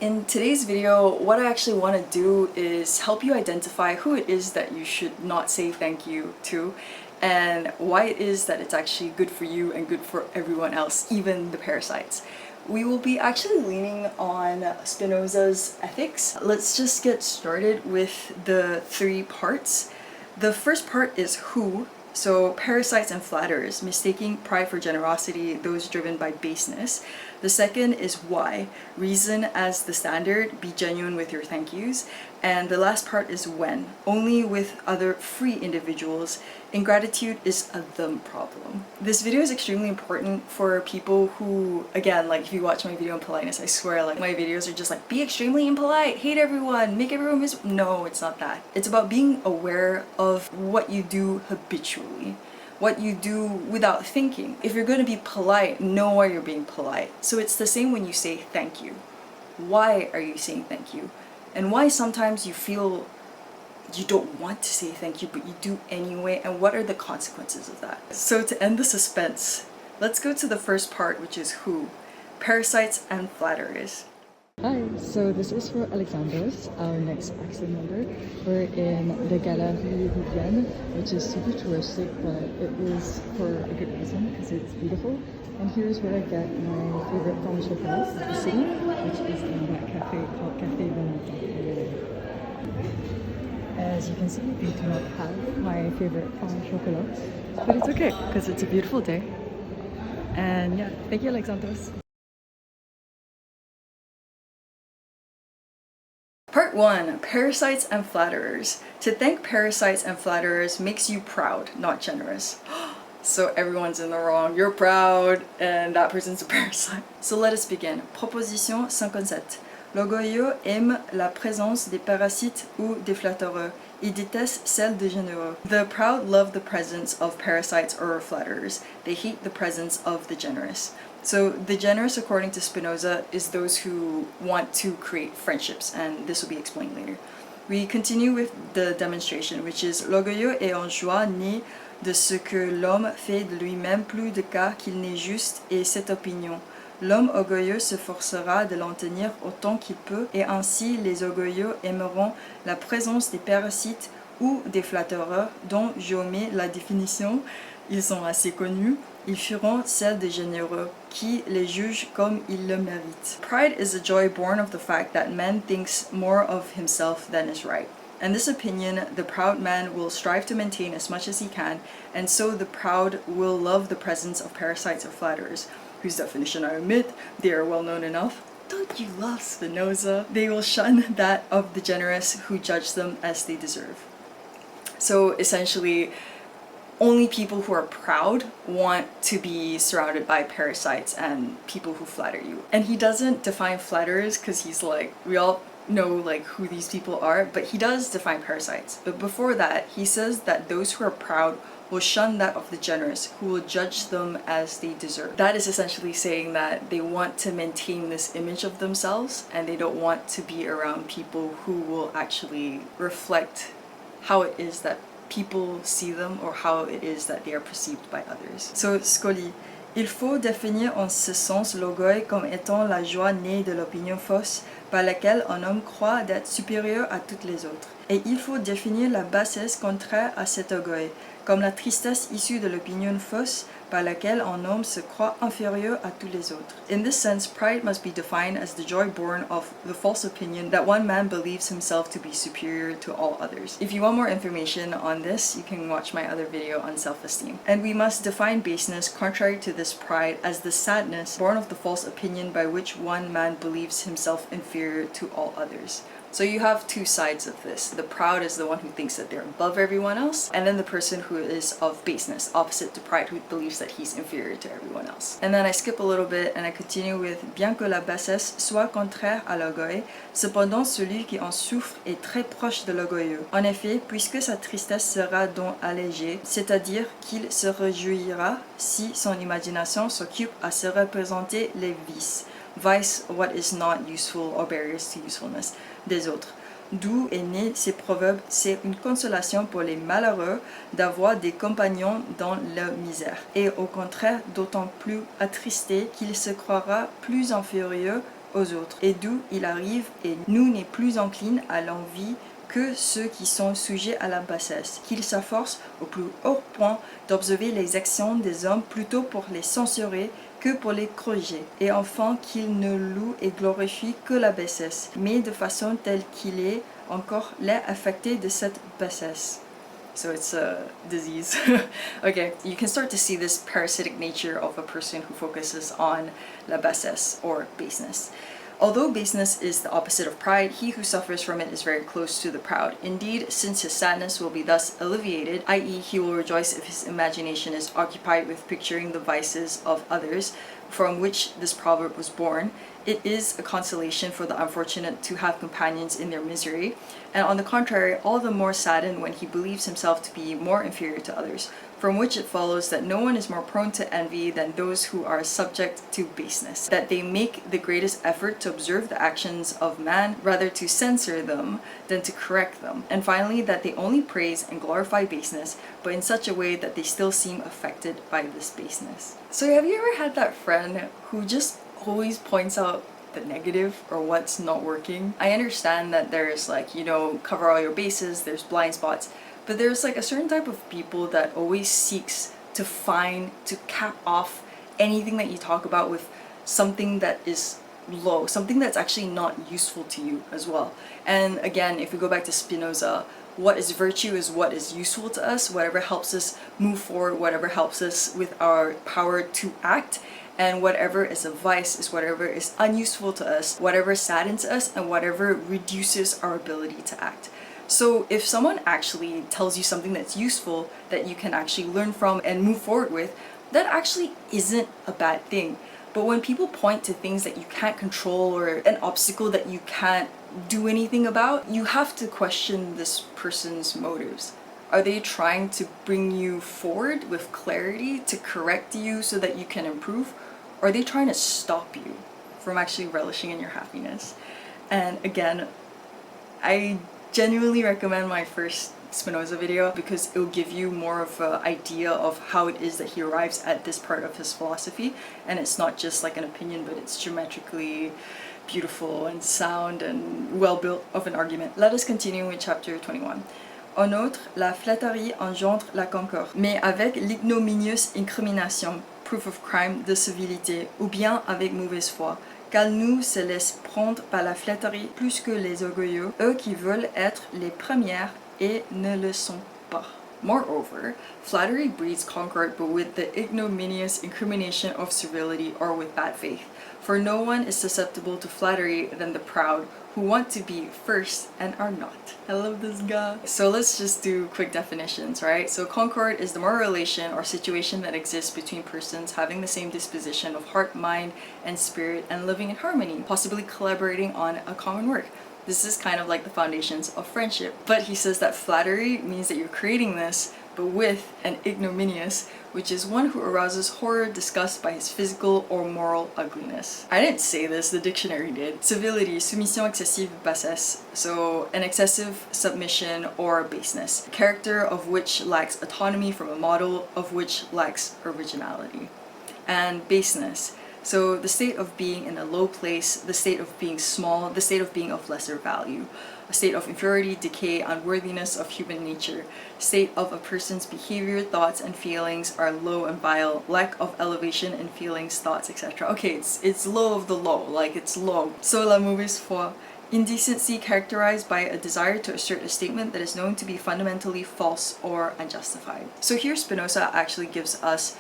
In today's video, what I actually want to do is help you identify who it is that you should not say thank you to and why it is that it's actually good for you and good for everyone else, even the parasites. We will be actually leaning on Spinoza's ethics. Let's just get started with the three parts. The first part is who. So parasites and flatterers, mistaking pride for generosity, those driven by baseness. The second is why, reason as the standard, be genuine with your thank yous. And the last part is when, only with other free individuals. Ingratitude is a them problem. This video is extremely important for people who, again, like if you watch my video on politeness, I swear like my videos are just like, be extremely impolite, hate everyone, make everyone miserable. No, it's not that. It's about being aware of what you do habitually. What you do without thinking. If you're going to be polite, know why you're being polite. So it's the same when you say thank you. Why are you saying thank you? And why sometimes you feel you don't want to say thank you, but you do anyway, and what are the consequences of that? So to end the suspense, let's go to the first part, which is who. Parasites and flatterers. Hi, so this is for Alexandros, our next accent member. We're in the Galerie Vivienne, which is super touristic, but it is for a good reason because it's beautiful. And here's where I get my favorite pain au chocolat of the city, which is in that cafe called Café Veneta. As you can see, we do not have my favorite pain au chocolat, but it's okay because it's a beautiful day. And yeah, thank you, Alexandros. Part 1. Parasites and flatterers. To thank parasites and flatterers makes you proud, not generous. So everyone's in the wrong. You're proud and that person's a parasite. So let us begin. Proposition 57. L'orgueilleux aime la présence des parasites ou des flattereurs. Il déteste celle des généreux. The proud love the presence of parasites or flatterers. They hate the presence of the generous. So the generous, according to Spinoza, is those who want to create friendships, and this will be explained later. We continue with the demonstration, which is l'orgueilleux est en joie né de ce que l'homme fait de lui-même plus de cas qu'il n'est juste et cette opinion. L'homme orgueilleux se forcera de l'en tenir autant qu'il peut, et ainsi les orgueilleux aimeront la présence des parasites ou des flattereurs dont j'omets la définition. Ils sont assez connus. Ils fuiront celle des généreux, qui les jugent comme ils le méritent. Pride is a joy born of the fact that man thinks more of himself than is right. And this opinion, the proud man will strive to maintain as much as he can, and so the proud will love the presence of parasites or flatterers, whose definition I omit, they are well known enough. Don't you love Spinoza? They will shun that of the generous who judge them as they deserve. So essentially, only people who are proud want to be surrounded by parasites and people who flatter you. And he doesn't define flatterers because he's like, we all know like who these people are, but he does define parasites. But before that, he says that those who are proud will shun that of the generous, who will judge them as they deserve. That is essentially saying that they want to maintain this image of themselves and they don't want to be around people who will actually reflect how it is that people see them or how it is that they are perceived by others. So, Scoli, il faut définir en ce sens l'orgueil comme étant la joie née de l'opinion fausse par laquelle un homme croit d'être supérieur à toutes les autres. Et il faut définir la bassesse contraire à cet orgueil, comme la tristesse issue de l'opinion fausse par laquelle un homme se croit inférieur à tous les autres. In this sense, pride must be defined as the joy born of the false opinion that one man believes himself to be superior to all others. If you want more information on this, you can watch my other video on self-esteem. And we must define baseness contrary to this pride as the sadness born of the false opinion by which one man believes himself inferior to all others. So you have two sides of this. The proud is the one who thinks that they're above everyone else, and then the person who is of baseness, opposite to pride, who believes that he's inferior to everyone else. And then I skip a little bit and I continue with bien que la bassesse soit contraire à l'orgueil, cependant celui qui en souffre est très proche de l'orgueilleux. En effet, puisque sa tristesse sera donc allégée, c'est-à-dire qu'il se réjouira si son imagination s'occupe à se représenter les vices, vice what is not useful or barriers to usefulness, des autres. D'où est né ces proverbes, c'est une consolation pour les malheureux d'avoir des compagnons dans leur misère, et au contraire d'autant plus attristé qu'il se croira plus inférieur aux autres, et d'où il arrive et nous n'est plus encline à l'envie que ceux qui sont sujets à la bassesse, qu'il s'efforce au plus haut point d'observer les actions des hommes plutôt pour les censurer que pour les corriger, et enfin qu'il ne loue et glorifie que la bassesse, mais de façon telle qu'il est encore l'air affecté de cette bassesse. So it's a disease. Okay, you can start to see this parasitic nature of a person who focuses on la bassesse or baseness. Although baseness is the opposite of pride, he who suffers from it is very close to the proud. Indeed, since his sadness will be thus alleviated, i.e., he will rejoice if his imagination is occupied with picturing the vices of others, from which this proverb was born, it is a consolation for the unfortunate to have companions in their misery, and on the contrary, all the more saddened when he believes himself to be more inferior to others, from which it follows that no one is more prone to envy than those who are subject to baseness, that they make the greatest effort to observe the actions of man, rather to censor them than to correct them, and finally that they only praise and glorify baseness, but in such a way that they still seem affected by this baseness. So have you ever had that friend who just always points out the negative or what's not working? I understand that there's like, cover all your bases, there's blind spots, but there's like a certain type of people that always seeks to cap off anything that you talk about with something that is low, something that's actually not useful to you as well. And again, if we go back to Spinoza, what is virtue is what is useful to us, whatever helps us move forward, whatever helps us with our power to act, and whatever is a vice is whatever is unuseful to us, whatever saddens us, and whatever reduces our ability to act. So if someone actually tells you something that's useful that you can actually learn from and move forward with, that actually isn't a bad thing. But when people point to things that you can't control or an obstacle that you can't do anything about, you have to question this person's motives. Are they trying to bring you forward with clarity to correct you so that you can improve? Or are they trying to stop you from actually relishing in your happiness? And again, I genuinely recommend my first Spinoza video because it will give you more of an idea of how it is that he arrives at this part of his philosophy, and it's not just like an opinion, but it's geometrically beautiful and sound and well built of an argument. Let us continue with chapter 21. En outre, la flatterie engendre la concorde, mais avec l'ignominieuse incrimination, proof of crime, de civilité, ou bien avec mauvaise foi, car nous se laissent prendre par la flatterie plus que les orgueilleux, eux qui veulent être les premières et ne le sont pas. Moreover, flattery breeds concord, but with the ignominious incrimination of servility or with bad faith. For no one is susceptible to flattery than the proud, who want to be first and are not. I love this guy. So let's just do quick definitions, right? So concord is the moral relation or situation that exists between persons having the same disposition of heart, mind, and spirit and living in harmony, possibly collaborating on a common work. This is kind of like the foundations of friendship. But he says that flattery means that you're creating this, but with an ignominious, which is one who arouses horror, disgust by his physical or moral ugliness. I didn't say this, the dictionary did. Civility, soumission excessive, bassesse. So an excessive submission or baseness. A character of which lacks autonomy from a model of which lacks originality. And baseness. So the state of being in a low place, the state of being small, the state of being of lesser value. A state of inferiority, decay, unworthiness of human nature. State of a person's behavior, thoughts, and feelings are low and vile. Lack of elevation in feelings, thoughts, etc. Okay, it's low of the low, like it's low. So la mauvaise foi. Indecency characterized by a desire to assert a statement that is known to be fundamentally false or unjustified. So here Spinoza actually gives us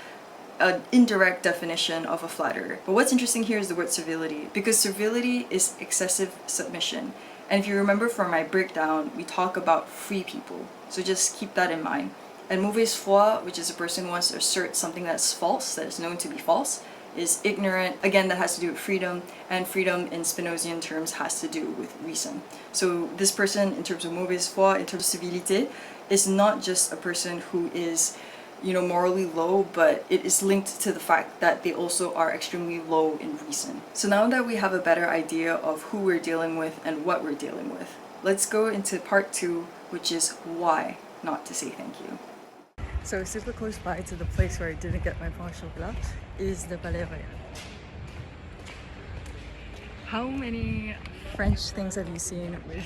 an indirect definition of a flatterer. But what's interesting here is the word servility, because servility is excessive submission. And if you remember from my breakdown, we talk about free people. So just keep that in mind. And mauvaise foi, which is a person who wants to assert something that's false, that is known to be false, is ignorant. Again, that has to do with freedom, and freedom in Spinozian terms has to do with reason. So this person, in terms of mauvaise foi, in terms of civilité, is not just a person who is morally low, but it is linked to the fact that they also are extremely low in reason. So now that we have a better idea of who we're dealing with and what we're dealing with, let's go into part 2, which is why not to say thank you. So super close by to the place where I didn't get my pain au chocolat is the Palais Royal. How many French things have you seen with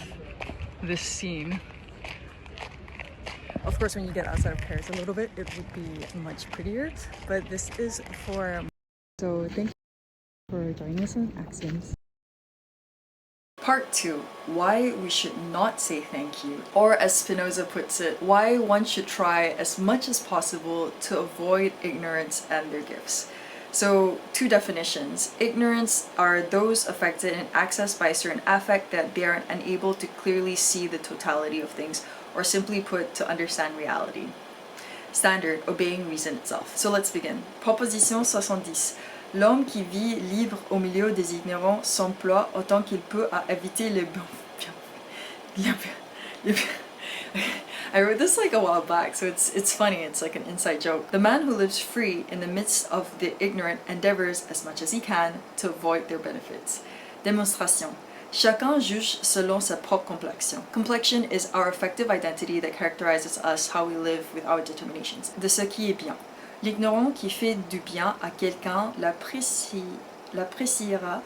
this scene? Of course, when you get outside of Paris a little bit, it would be much prettier, but this is for... So thank you for joining us on Axioms. Part 2. Why we should not say thank you. Or as Spinoza puts it, why one should try as much as possible to avoid ignorance and their gifts. So, two definitions. Ignorance are those affected and accessed by a certain affect that they are unable to clearly see the totality of things, or simply put, to understand reality. Standard, obeying reason itself. So let's begin. Proposition 70. L'homme qui vit libre au milieu des ignorants s'emploie autant qu'il peut à éviter les I wrote this like a while back, so it's funny, it's like an inside joke. The man who lives free in the midst of the ignorant endeavors as much as he can to avoid their benefits. Démonstration. Chacun juge selon sa propre complexion. Complexion is our affective identity that characterizes us, how we live with our determinations. De ce qui est bien. L'ignorant qui fait du bien à quelqu'un l'appréciera.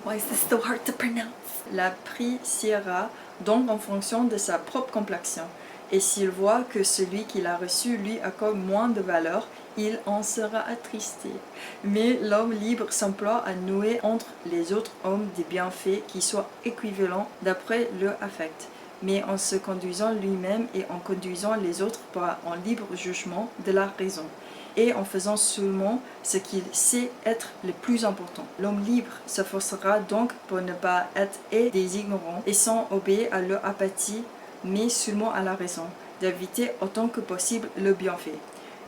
Why is this so hard to pronounce? L'appréciera donc en fonction de sa propre complexion. Et s'il voit que celui qui l'a reçu lui accorde moins de valeur, il en sera attristé. Mais l'homme libre s'emploie à nouer entre les autres hommes des bienfaits qui soient équivalents d'après leur affect, mais en se conduisant lui-même et en conduisant les autres par un libre jugement de la raison, et en faisant seulement ce qu'il sait être le plus important. L'homme libre s'efforcera donc pour ne pas être des ignorants et sans obéir à leur apathie, mais seulement à la raison, d'éviter autant que possible le bienfait.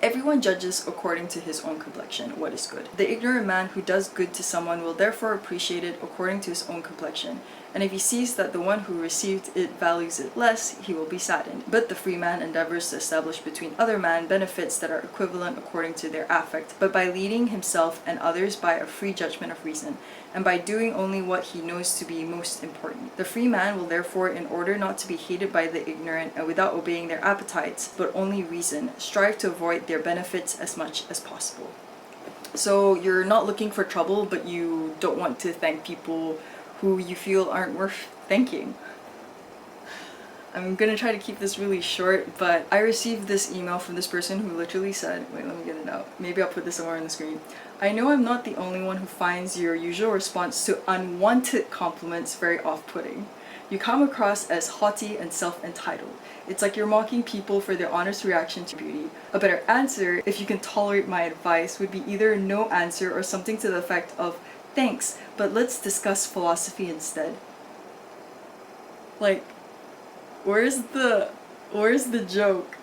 Everyone judges according to his own complexion what is good. The ignorant man who does good to someone will therefore appreciate it according to his own complexion, and if he sees that the one who received it values it less, he will be saddened. But the free man endeavors to establish between other men benefits that are equivalent according to their affect, but by leading himself and others by a free judgment of reason, and by doing only what he knows to be most important. The free man will therefore, in order not to be hated by the ignorant and without obeying their appetites, but only reason, strive to avoid their benefits as much as possible. So you're not looking for trouble, but you don't want to thank people who you feel aren't worth thanking. I'm gonna try to keep this really short, but I received this email from this person who literally said, wait, let me get it out. Maybe I'll put this somewhere on the screen. I know I'm not the only one who finds your usual response to unwanted compliments very off-putting. You come across as haughty and self-entitled. It's like you're mocking people for their honest reaction to beauty. A better answer, if you can tolerate my advice, would be either no answer or something to the effect of, thanks, but let's discuss philosophy instead. Like, where's the joke?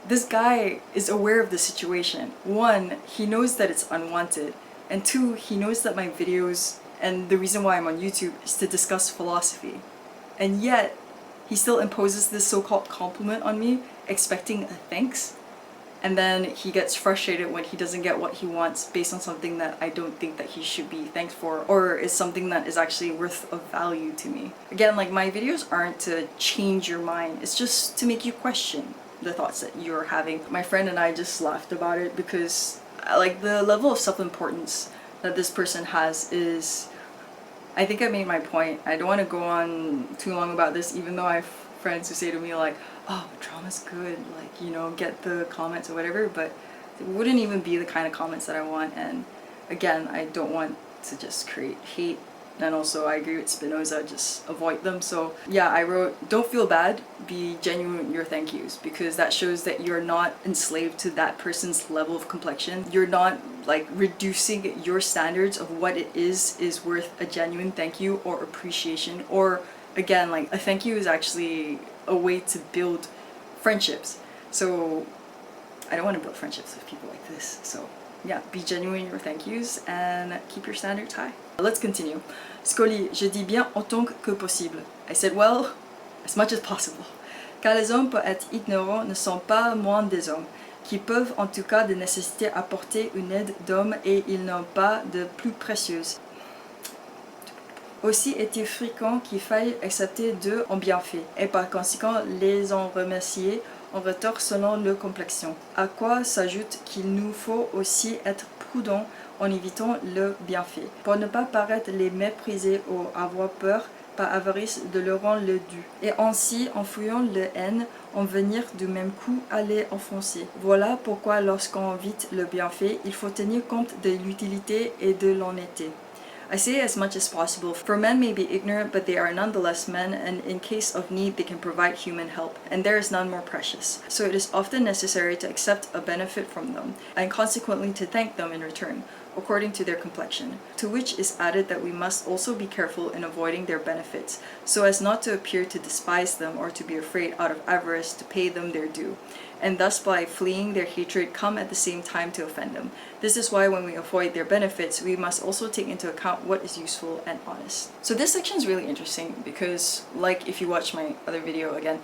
This guy is aware of the situation. One, he knows that it's unwanted. And two, he knows that my videos and the reason why I'm on YouTube is to discuss philosophy. And yet, he still imposes this so-called compliment on me, expecting a thanks. And then he gets frustrated when he doesn't get what he wants based on something that I don't think that he should be thanked for, or is something that is actually worth of value to me. Again, like, my videos aren't to change your mind, it's just to make you question the thoughts that you're having. My friend and I just laughed about it because like the level of self-importance that this person has is, I think I made my point. I don't want to go on too long about this, even though I have friends who say to me like, oh, drama's good, like, you know, get the comments or whatever, but it wouldn't even be the kind of comments that I want. And again, I don't want to just create hate, and also I agree with Spinoza, just avoid them. So yeah, I wrote, don't feel bad, be genuine with your thank yous, because that shows that you're not enslaved to that person's level of complexion. You're not like reducing your standards of what it is worth a genuine thank you or appreciation. Or again, like, a thank you is actually a way to build friendships. So I don't want to build friendships with people like this. So yeah, be genuine in your thank yous and keep your standards high. Let's continue. Scoli, je dis bien autant que possible. I said, well, as much as possible. Car les hommes pour être ignorants ne sont pas moins des hommes, qui peuvent en tout cas de nécessité apporter une aide d'homme et ils n'ont pas de plus précieuse. Aussi est-il fréquent qu'il faille accepter d'eux en bienfait, et par conséquent les en remercier en retour selon leur complexion. À quoi s'ajoute qu'il nous faut aussi être prudents en évitant le bienfait, pour ne pas paraître les mépriser ou avoir peur par avarice de leur rendre le dû, et ainsi, en fuyant le haine, en venir du même coup à les offenser. Voilà pourquoi lorsqu'on évite le bienfait, il faut tenir compte de l'utilité et de l'honnêteté. I say as much as possible, for men may be ignorant, but they are nonetheless men, and in case of need they can provide human help, and there is none more precious. So it is often necessary to accept a benefit from them, and consequently to thank them in return, according to their complexion, to which is added that we must also be careful in avoiding their benefits, so as not to appear to despise them or to be afraid out of avarice to pay them their due, and thus by fleeing their hatred come at the same time to offend them. This is why when we avoid their benefits, we must also take into account what is useful and honest. So this section is really interesting because, like if you watch my other video again,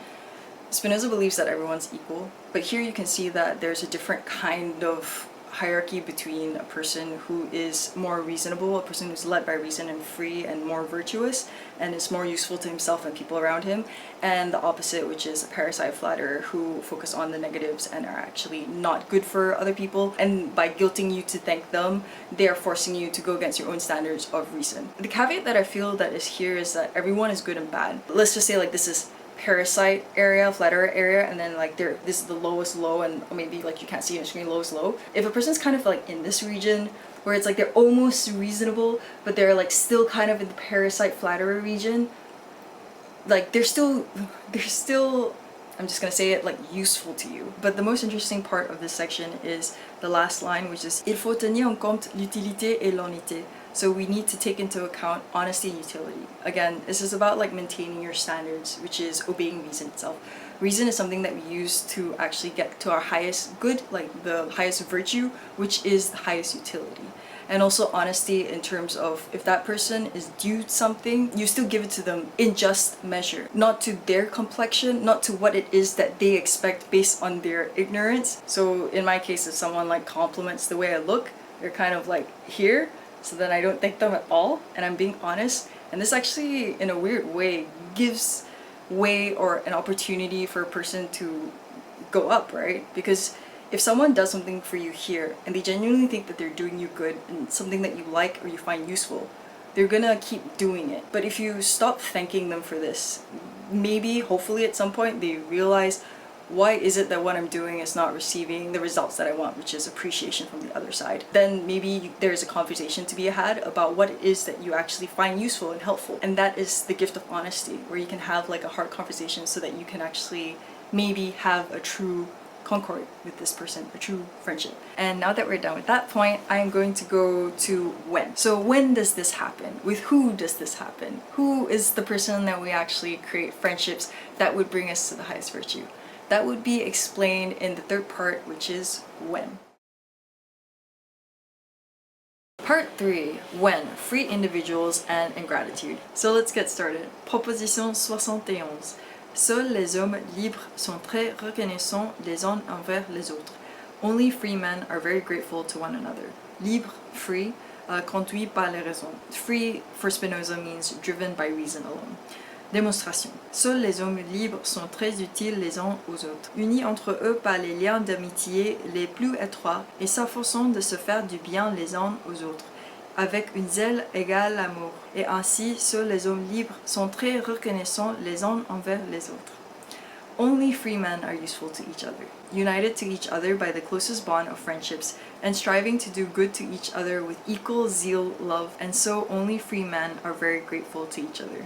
Spinoza believes that everyone's equal, but here you can see that there's a different kind of hierarchy between a person who is more reasonable, a person who's led by reason and free and more virtuous and is more useful to himself and people around him, and the opposite, which is a parasite flatterer who focus on the negatives and are actually not good for other people, and by guilting you to thank them, they are forcing you to go against your own standards of reason. The caveat that I feel that is here is that everyone is good and bad. Let's just say like this is parasite area, flatterer area, and then like this is the lowest low, and maybe like you can't see on the screen lowest low. If a person's kind of like in this region where it's like they're almost reasonable but they're like still kind of in the parasite flatterer region, like they're still I'm just gonna say it, like useful to you. But the most interesting part of this section is the last line, which is il faut tenir en compte l'utilité et l'honnêteté. So we need to take into account honesty and utility. Again, this is about like maintaining your standards, which is obeying reason itself. Reason is something that we use to actually get to our highest good, like the highest virtue, which is the highest utility. And also honesty in terms of if that person is due something, you still give it to them in just measure, not to their complexion, not to what it is that they expect based on their ignorance. So in my case, if someone like compliments the way I look, they're kind of like here, so then I don't thank them at all, and I'm being honest. And this actually, in a weird way, gives way or an opportunity for a person to go up, right? Because if someone does something for you here and they genuinely think that they're doing you good and something that you like or you find useful, they're gonna keep doing it. But if you stop thanking them for this, maybe, hopefully at some point they realize, why is it that what I'm doing is not receiving the results that I want, which is appreciation from the other side? Then maybe there's a conversation to be had about what it is that you actually find useful and helpful. And that is the gift of honesty, where you can have like a hard conversation so that you can actually maybe have a true concord with this person, a true friendship. And now that we're done with that point, I am going to go to when. So when does this happen? With who does this happen? Who is the person that we actually create friendships that would bring us to the highest virtue? That would be explained in the third part, which is when. Part 3, when, free individuals and ingratitude. So let's get started. Proposition 71. Seuls les hommes libres sont très reconnaissants les uns envers les autres. Only free men are very grateful to one another. Libre, free, conduit par les raisons. Free for Spinoza means driven by reason alone. Démonstration. Seuls les hommes libres sont très utiles les uns aux autres, unis entre eux par les liens d'amitié les plus étroits et s'efforçant de se faire du bien les uns aux autres, avec une zèle égale l'amour. Et ainsi, seuls les hommes libres sont très reconnaissants les uns envers les autres. Only free men are useful to each other, united to each other by the closest bond of friendships, and striving to do good to each other with equal zeal, love, and so only free men are very grateful to each other.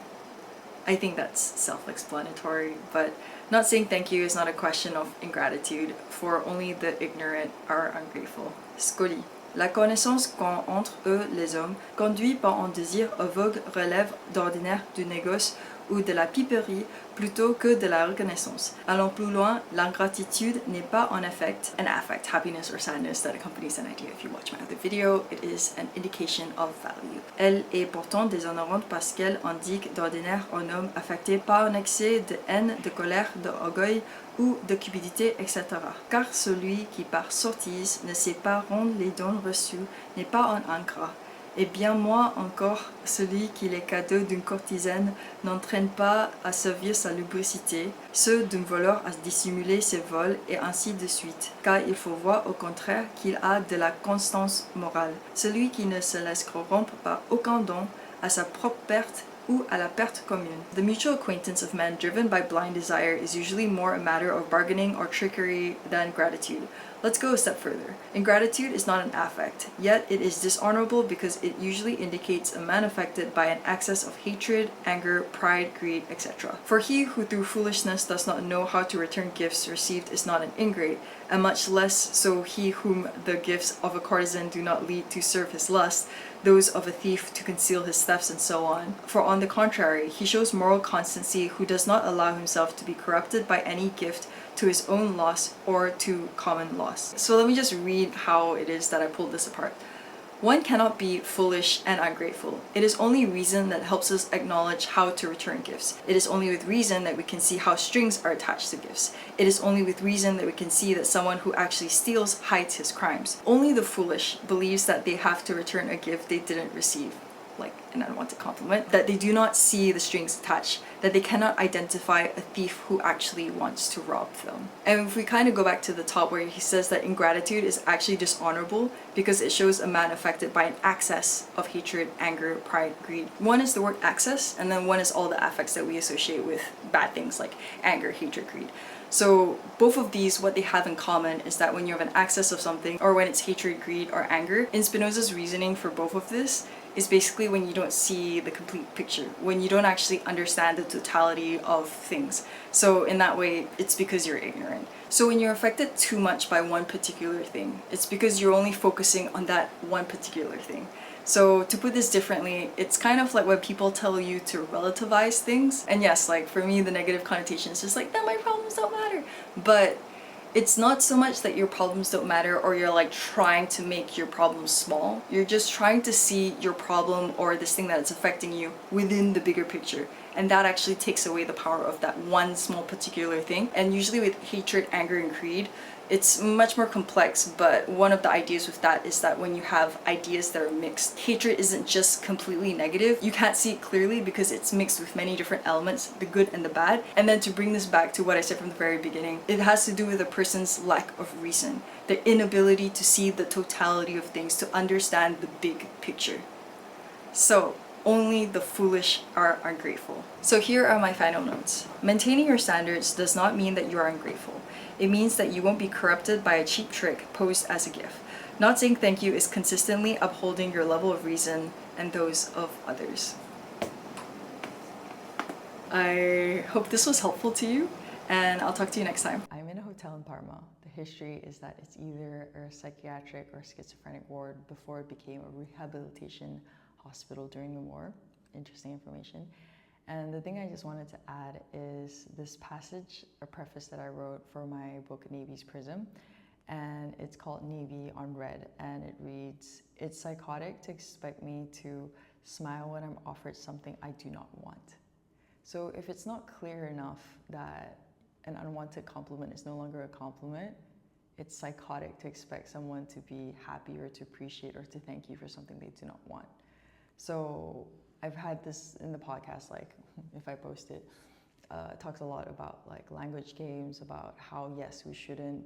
I think that's self-explanatory, but not saying thank you is not a question of ingratitude, for only the ignorant are ungrateful. Scoli. La connaissance qu'ont entre eux les hommes, conduit par un désir aveugle, relève d'ordinaire du négoce ou de la piperie plutôt que de la reconnaissance. Allons plus loin, l'ingratitude n'est pas un affect, happiness or sadness that accompanies an idea. If you watch my other video, it is an indication of value. Elle est pourtant déshonorante parce qu'elle indique d'ordinaire un homme affecté par un excès de haine, de colère, d'orgueil ou de cupidité, etc. Car celui qui par sottise ne sait pas rendre les dons reçus n'est pas un ingrat, Et bien moins encore, celui qui les cadeaux d'une courtisane n'entraîne pas à servir sa lubricité, ceux d'un voleur à dissimuler ses vols, et ainsi de suite. Car il faut voir au contraire qu'il a de la constance morale. Celui qui ne se laisse corrompre par aucun don à sa propre perte ou à la perte commune. The mutual acquaintance of men driven by blind desire is usually more a matter of bargaining or trickery than gratitude. Let's go a step further. Ingratitude is not an affect, yet it is dishonorable because it usually indicates a man affected by an excess of hatred, anger, pride, greed, etc. For he who through foolishness does not know how to return gifts received is not an ingrate, and much less so he whom the gifts of a courtesan do not lead to serve his lust, those of a thief to conceal his thefts, and so on. For on the contrary, he shows moral constancy who does not allow himself to be corrupted by any gift to his own loss or to common loss. So let me just read how it is that I pulled this apart. One cannot be foolish and ungrateful. It is only reason that helps us acknowledge how to return gifts. It is only with reason that we can see how strings are attached to gifts. It is only with reason that we can see that someone who actually steals hides his crimes. Only the foolish believes that they have to return a gift they didn't receive, like an unwanted compliment, that they do not see the strings attached, that they cannot identify a thief who actually wants to rob them. And if we kind of go back to the top where he says that ingratitude is actually dishonorable because it shows a man affected by an excess of hatred, anger, pride, greed. One is the word excess, and then one is all the affects that we associate with bad things like anger, hatred, greed. So both of these, what they have in common is that when you have an excess of something, or when it's hatred, greed, or anger, in Spinoza's reasoning for both of this is basically when you don't see the complete picture, when you don't actually understand the totality of things. So in that way, it's because you're ignorant. So when you're affected too much by one particular thing, it's because you're only focusing on that one particular thing. So to put this differently, it's kind of like when people tell you to relativize things. And yes, like for me, the negative connotation is just like, that my problems don't matter. But it's not so much that your problems don't matter or you're like trying to make your problems small. You're just trying to see your problem or this thing that is affecting you within the bigger picture. And that actually takes away the power of that one small particular thing. And usually with hatred, anger, and greed, it's much more complex, but one of the ideas with that is that when you have ideas that are mixed, hatred isn't just completely negative. You can't see it clearly because it's mixed with many different elements, the good and the bad. And then to bring this back to what I said from the very beginning, it has to do with a person's lack of reason, their inability to see the totality of things, to understand the big picture. So, only the foolish are ungrateful. So here are my final notes. Maintaining your standards does not mean that you are ungrateful. It means that you won't be corrupted by a cheap trick posed as a gift. Not saying thank you is consistently upholding your level of reason and those of others. I hope this was helpful to you, and I'll talk to you next time. I'm in a hotel in Parma. The history is that it's either a psychiatric or schizophrenic ward before it became a rehabilitation hospital during the war. Interesting information. And the thing I just wanted to add is this passage, a preface that I wrote for my book Navy's Prism, and it's called Navy on Red, and it reads, "It's psychotic to expect me to smile when I'm offered something I do not want." So if it's not clear enough that an unwanted compliment is no longer a compliment, it's psychotic to expect someone to be happy or to appreciate or to thank you for something they do not want. So I've had this in the podcast, like if I post it, talks a lot about like language games, about how yes, we shouldn't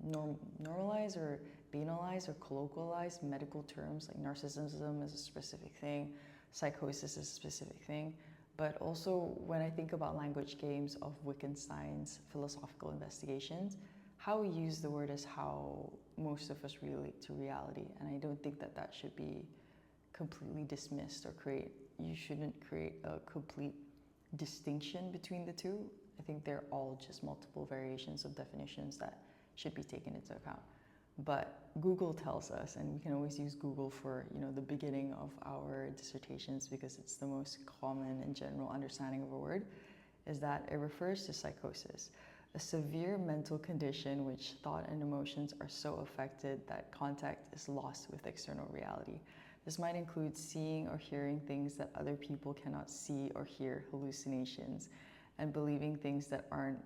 normalize or banalize or colloquialize medical terms, like narcissism is a specific thing, psychosis is a specific thing. But also when I think about language games of Wittgenstein's philosophical investigations, how we use the word is how most of us relate to reality. And I don't think that that should be completely dismissed or you shouldn't create a complete distinction between the two. I think they're all just multiple variations of definitions that should be taken into account. But Google tells us, and we can always use Google for the beginning of our dissertations because it's the most common and general understanding of a word, is that it refers to psychosis, a severe mental condition which thought and emotions are so affected that contact is lost with external reality. This might include seeing or hearing things that other people cannot see or hear, hallucinations, and believing things that aren't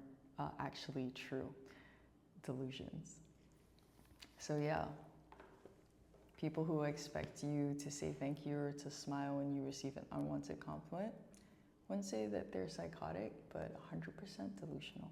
actually true, delusions. So yeah, People who expect you to say thank you or to smile when you receive an unwanted compliment, wouldn't say that they're psychotic, but 100% delusional.